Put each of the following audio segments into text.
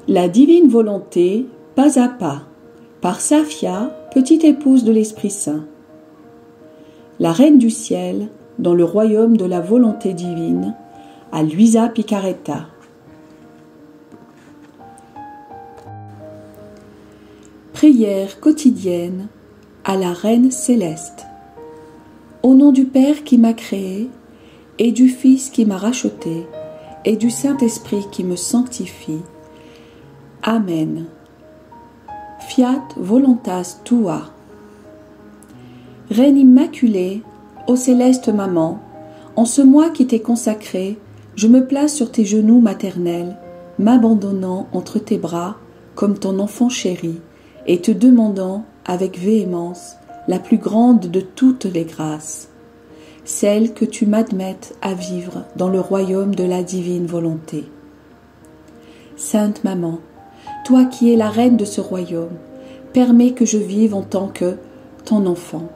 La divine volonté, pas à pas, par Safia, petite épouse de l'Esprit Saint. La Reine du Ciel, dans le royaume de la volonté divine, à Luisa Picaretta. Prière quotidienne à la Reine céleste. Au nom du Père qui m'a créé, et du Fils qui m'a racheté, et du Saint-Esprit qui me sanctifie. Amen. Fiat voluntas tua. Reine immaculée, ô céleste maman, en ce mois qui t'est consacré, je me place sur tes genoux maternels, m'abandonnant entre tes bras comme ton enfant chéri, et te demandant avec véhémence la plus grande de toutes les grâces, celle que tu m'admettes à vivre dans le royaume de la divine volonté. Sainte Maman, toi qui es la reine de ce royaume, permets que je vive en tant que ton enfant,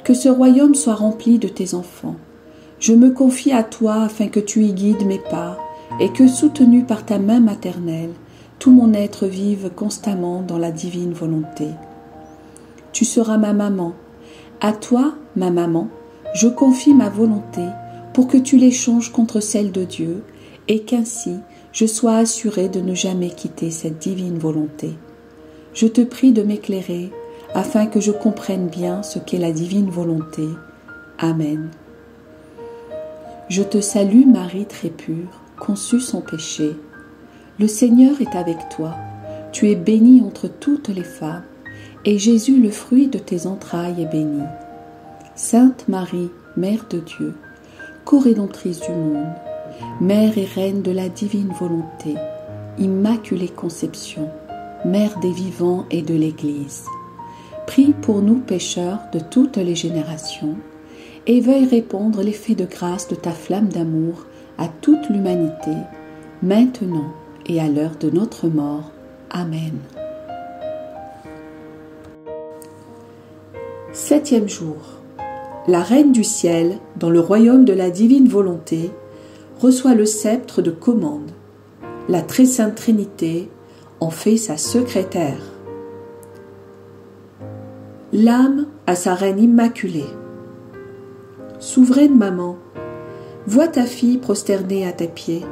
que ce royaume soit rempli de tes enfants. Je me confie à toi afin que tu y guides mes pas et que, soutenu par ta main maternelle, tout mon être vive constamment dans la divine volonté. Tu seras ma maman. À toi, ma maman, je confie ma volonté pour que tu l'échanges contre celle de Dieu et qu'ainsi je sois assurée de ne jamais quitter cette divine volonté. Je te prie de m'éclairer afin que je comprenne bien ce qu'est la divine volonté. Amen. Je te salue Marie très pure, conçue sans péché. Le Seigneur est avec toi. Tu es bénie entre toutes les femmes, et Jésus, le fruit de tes entrailles, est béni. Sainte Marie, Mère de Dieu, co-rédemptrice du monde, Mère et Reine de la divine volonté, Immaculée Conception, Mère des vivants et de l'Église, prie pour nous pécheurs de toutes les générations, et veuille répandre l'effet de grâce de ta flamme d'amour à toute l'humanité, maintenant et à l'heure de notre mort. Amen. 7e jour. La Reine du Ciel, dans le royaume de la divine volonté, reçoit le sceptre de commande. La très sainte Trinité en fait sa secrétaire. L'âme à sa Reine immaculée. Souveraine maman, vois ta fille prosternée à tes pieds,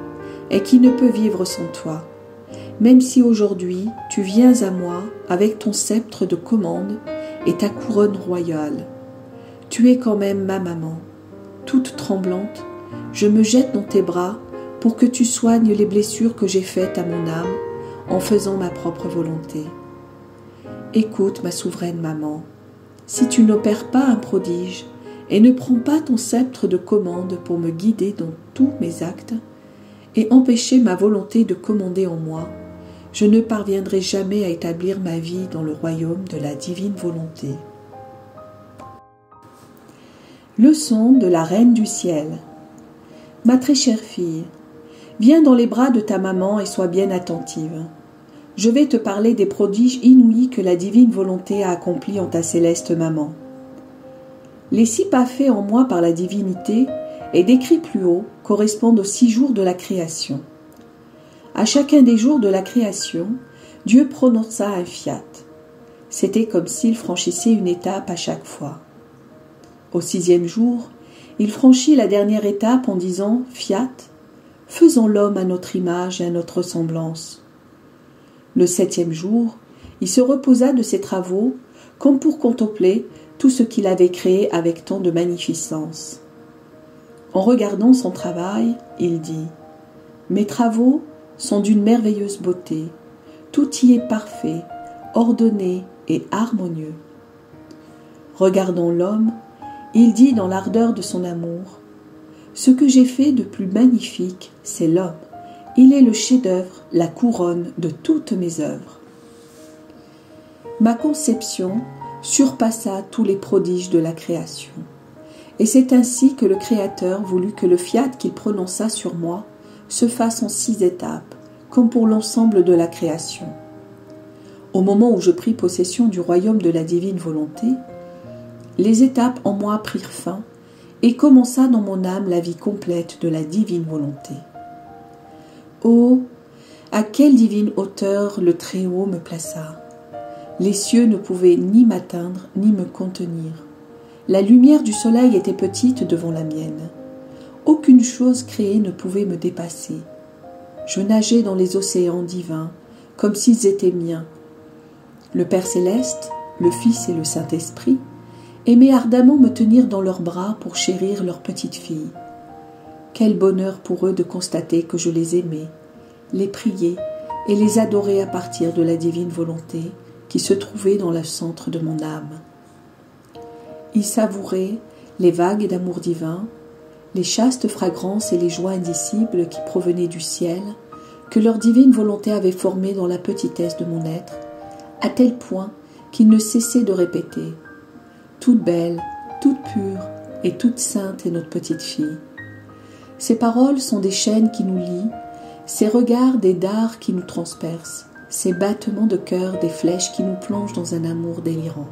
et qui ne peut vivre sans toi. Même si aujourd'hui tu viens à moi avec ton sceptre de commande et ta couronne royale, tu es quand même ma maman. Toute tremblante, je me jette dans tes bras pour que tu soignes les blessures que j'ai faites à mon âme en faisant ma propre volonté. Écoute, ma souveraine maman, si tu n'opères pas un prodige et ne prends pas ton sceptre de commande pour me guider dans tous mes actes et empêcher ma volonté de commander en moi, je ne parviendrai jamais à établir ma vie dans le royaume de la divine volonté. Leçon de la Reine du Ciel. Ma très chère fille, viens dans les bras de ta maman et sois bien attentive. Je vais te parler des prodiges inouïs que la divine volonté a accomplis en ta céleste maman. Les 6 pas faits en moi par la divinité et décrits plus haut correspondent aux 6 jours de la création. À chacun des jours de la création, Dieu prononça un fiat. C'était comme s'il franchissait une étape à chaque fois. Au 6e jour, il franchit la dernière étape en disant « Fiat, faisons l'homme à notre image et à notre ressemblance ». Le 7e jour, il se reposa de ses travaux comme pour contempler tout ce qu'il avait créé avec tant de magnificence. En regardant son travail, il dit « Mes travaux sont d'une merveilleuse beauté, tout y est parfait, ordonné et harmonieux. » Regardant l'homme, il dit dans l'ardeur de son amour « Ce que j'ai fait de plus magnifique, c'est l'homme. Il est le chef-d'œuvre, la couronne de toutes mes œuvres. » Ma conception surpassa tous les prodiges de la création. Et c'est ainsi que le Créateur voulut que le fiat qu'il prononça sur moi se fasse en 6 étapes, comme pour l'ensemble de la création. Au moment où je pris possession du royaume de la divine volonté, les étapes en moi prirent fin et commença dans mon âme la vie complète de la divine volonté. Oh, À quelle divine hauteur le Très-Haut me plaça. Les cieux ne pouvaient ni m'atteindre, ni me contenir. La lumière du soleil était petite devant la mienne. Aucune chose créée ne pouvait me dépasser. Je nageais dans les océans divins, comme s'ils étaient miens. Le Père Céleste, le Fils et le Saint-Esprit aimaient ardemment me tenir dans leurs bras pour chérir leur petite fille. Quel bonheur pour eux de constater que je les aimais, les priais et les adorais à partir de la divine volonté qui se trouvait dans le centre de mon âme. Ils savouraient les vagues d'amour divin, les chastes fragrances et les joies indicibles qui provenaient du ciel, que leur divine volonté avait formées dans la petitesse de mon être, à tel point qu'ils ne cessaient de répéter « Toute belle, toute pure et toute sainte est notre petite fille ». Ces paroles sont des chaînes qui nous lient, ces regards des dards qui nous transpercent, ces battements de cœur des flèches qui nous plongent dans un amour délirant.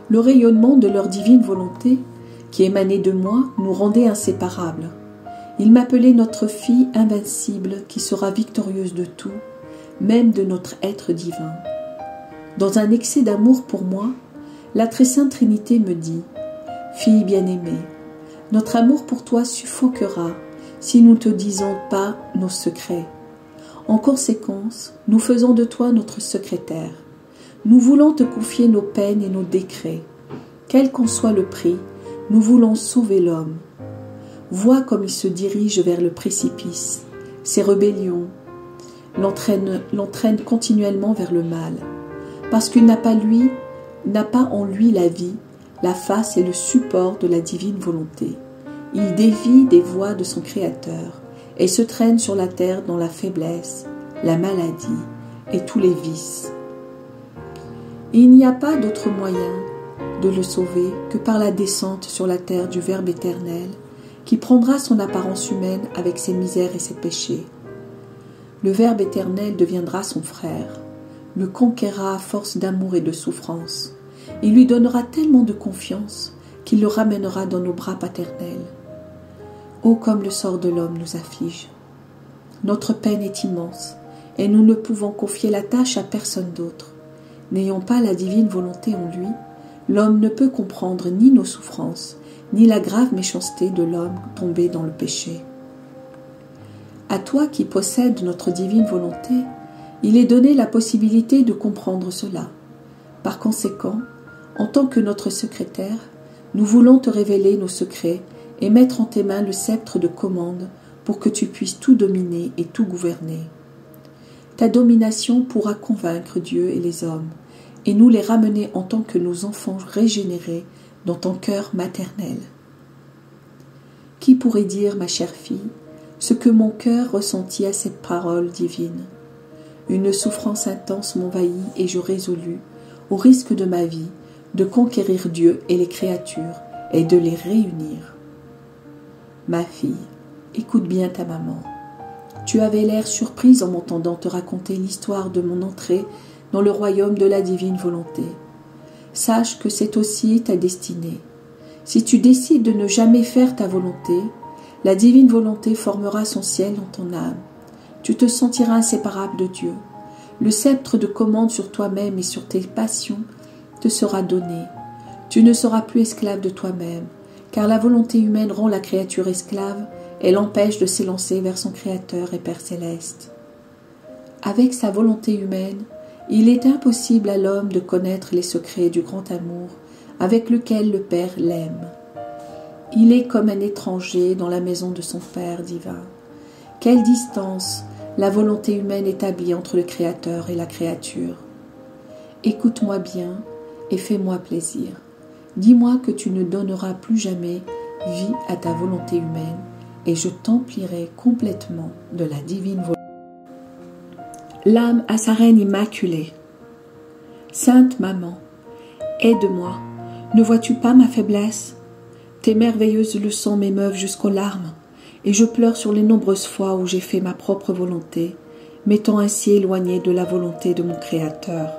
Le rayonnement de leur divine volonté, qui émanait de moi, nous rendait inséparables. Ils m'appelaient notre fille invincible qui sera victorieuse de tout, même de notre être divin. Dans un excès d'amour pour moi, la très sainte Trinité me dit « Fille bien-aimée, notre amour pour toi suffoquera si nous ne te disons pas nos secrets. En conséquence, nous faisons de toi notre secrétaire. Nous voulons te confier nos peines et nos décrets. Quel qu'en soit le prix, nous voulons sauver l'homme. Vois comme il se dirige vers le précipice. Ses rébellions l'entraînent continuellement vers le mal. Parce qu'il n'a pas en lui la vie, la face et le support de la divine volonté. Il dévie des voies de son Créateur et se traîne sur la terre dans la faiblesse, la maladie et tous les vices. Il n'y a pas d'autre moyen de le sauver que par la descente sur la terre du Verbe éternel qui prendra son apparence humaine avec ses misères et ses péchés. Le Verbe éternel deviendra son frère, le conquérera à force d'amour et de souffrance. Il lui donnera tellement de confiance qu'il le ramènera dans nos bras paternels. Oh, comme le sort de l'homme nous afflige. Notre peine est immense et nous ne pouvons confier la tâche à personne d'autre. N'ayant pas la divine volonté en lui, l'homme ne peut comprendre ni nos souffrances, ni la grave méchanceté de l'homme tombé dans le péché. À toi qui possèdes notre divine volonté, il est donné la possibilité de comprendre cela. Par conséquent, en tant que notre secrétaire, nous voulons te révéler nos secrets et mettre en tes mains le sceptre de commande pour que tu puisses tout dominer et tout gouverner. Ta domination pourra convaincre Dieu et les hommes, et nous les ramener en tant que nos enfants régénérés dans ton cœur maternel. Qui pourrait dire, ma chère fille, ce que mon cœur ressentit à ces paroles divines? Une souffrance intense m'envahit et je résolus, au risque de ma vie, de conquérir Dieu et les créatures et de les réunir. Ma fille, écoute bien ta maman. Tu avais l'air surprise en m'entendant te raconter l'histoire de mon entrée dans le royaume de la divine volonté. Sache que c'est aussi ta destinée. Si tu décides de ne jamais faire ta volonté, la divine volonté formera son ciel dans ton âme. Tu te sentiras inséparable de Dieu. Le sceptre de commande sur toi-même et sur tes passions te sera donné. Tu ne seras plus esclave de toi-même, car la volonté humaine rend la créature esclave et l'empêche de s'élancer vers son Créateur et Père céleste. Avec sa volonté humaine, il est impossible à l'homme de connaître les secrets du grand amour avec lequel le Père l'aime. Il est comme un étranger dans la maison de son Père divin. Quelle distance la volonté humaine établit entre le Créateur et la créature. Écoute-moi bien et fais-moi plaisir. Dis-moi que tu ne donneras plus jamais vie à ta volonté humaine et je t'emplirai complètement de la divine volonté. L'âme à sa reine immaculée. Sainte Maman, aide-moi. Ne vois-tu pas ma faiblesse? Tes merveilleuses leçons m'émeuvent jusqu'aux larmes, et je pleure sur les nombreuses fois où j'ai fait ma propre volonté, m'étant ainsi éloignée de la volonté de mon Créateur.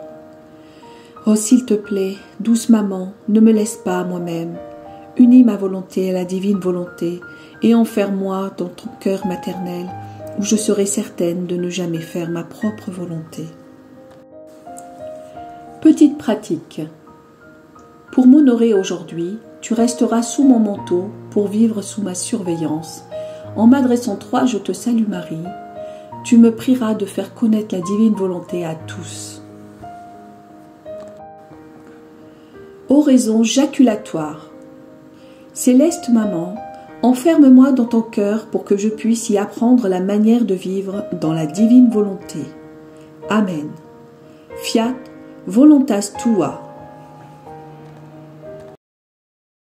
Oh, s'il te plaît, douce maman, ne me laisse pas à moi-même. Unis ma volonté à la divine volonté, et enferme-moi dans ton cœur maternel, où je serai certaine de ne jamais faire ma propre volonté. Petite pratique. Pour m'honorer aujourd'hui, tu resteras sous mon manteau pour vivre sous ma surveillance. En m'adressant toi, je te salue Marie. Tu me prieras de faire connaître la divine volonté à tous. Oraison jaculatoire. Céleste Maman, enferme-moi dans ton cœur pour que je puisse y apprendre la manière de vivre dans la divine volonté. Amen. Fiat voluntas tua.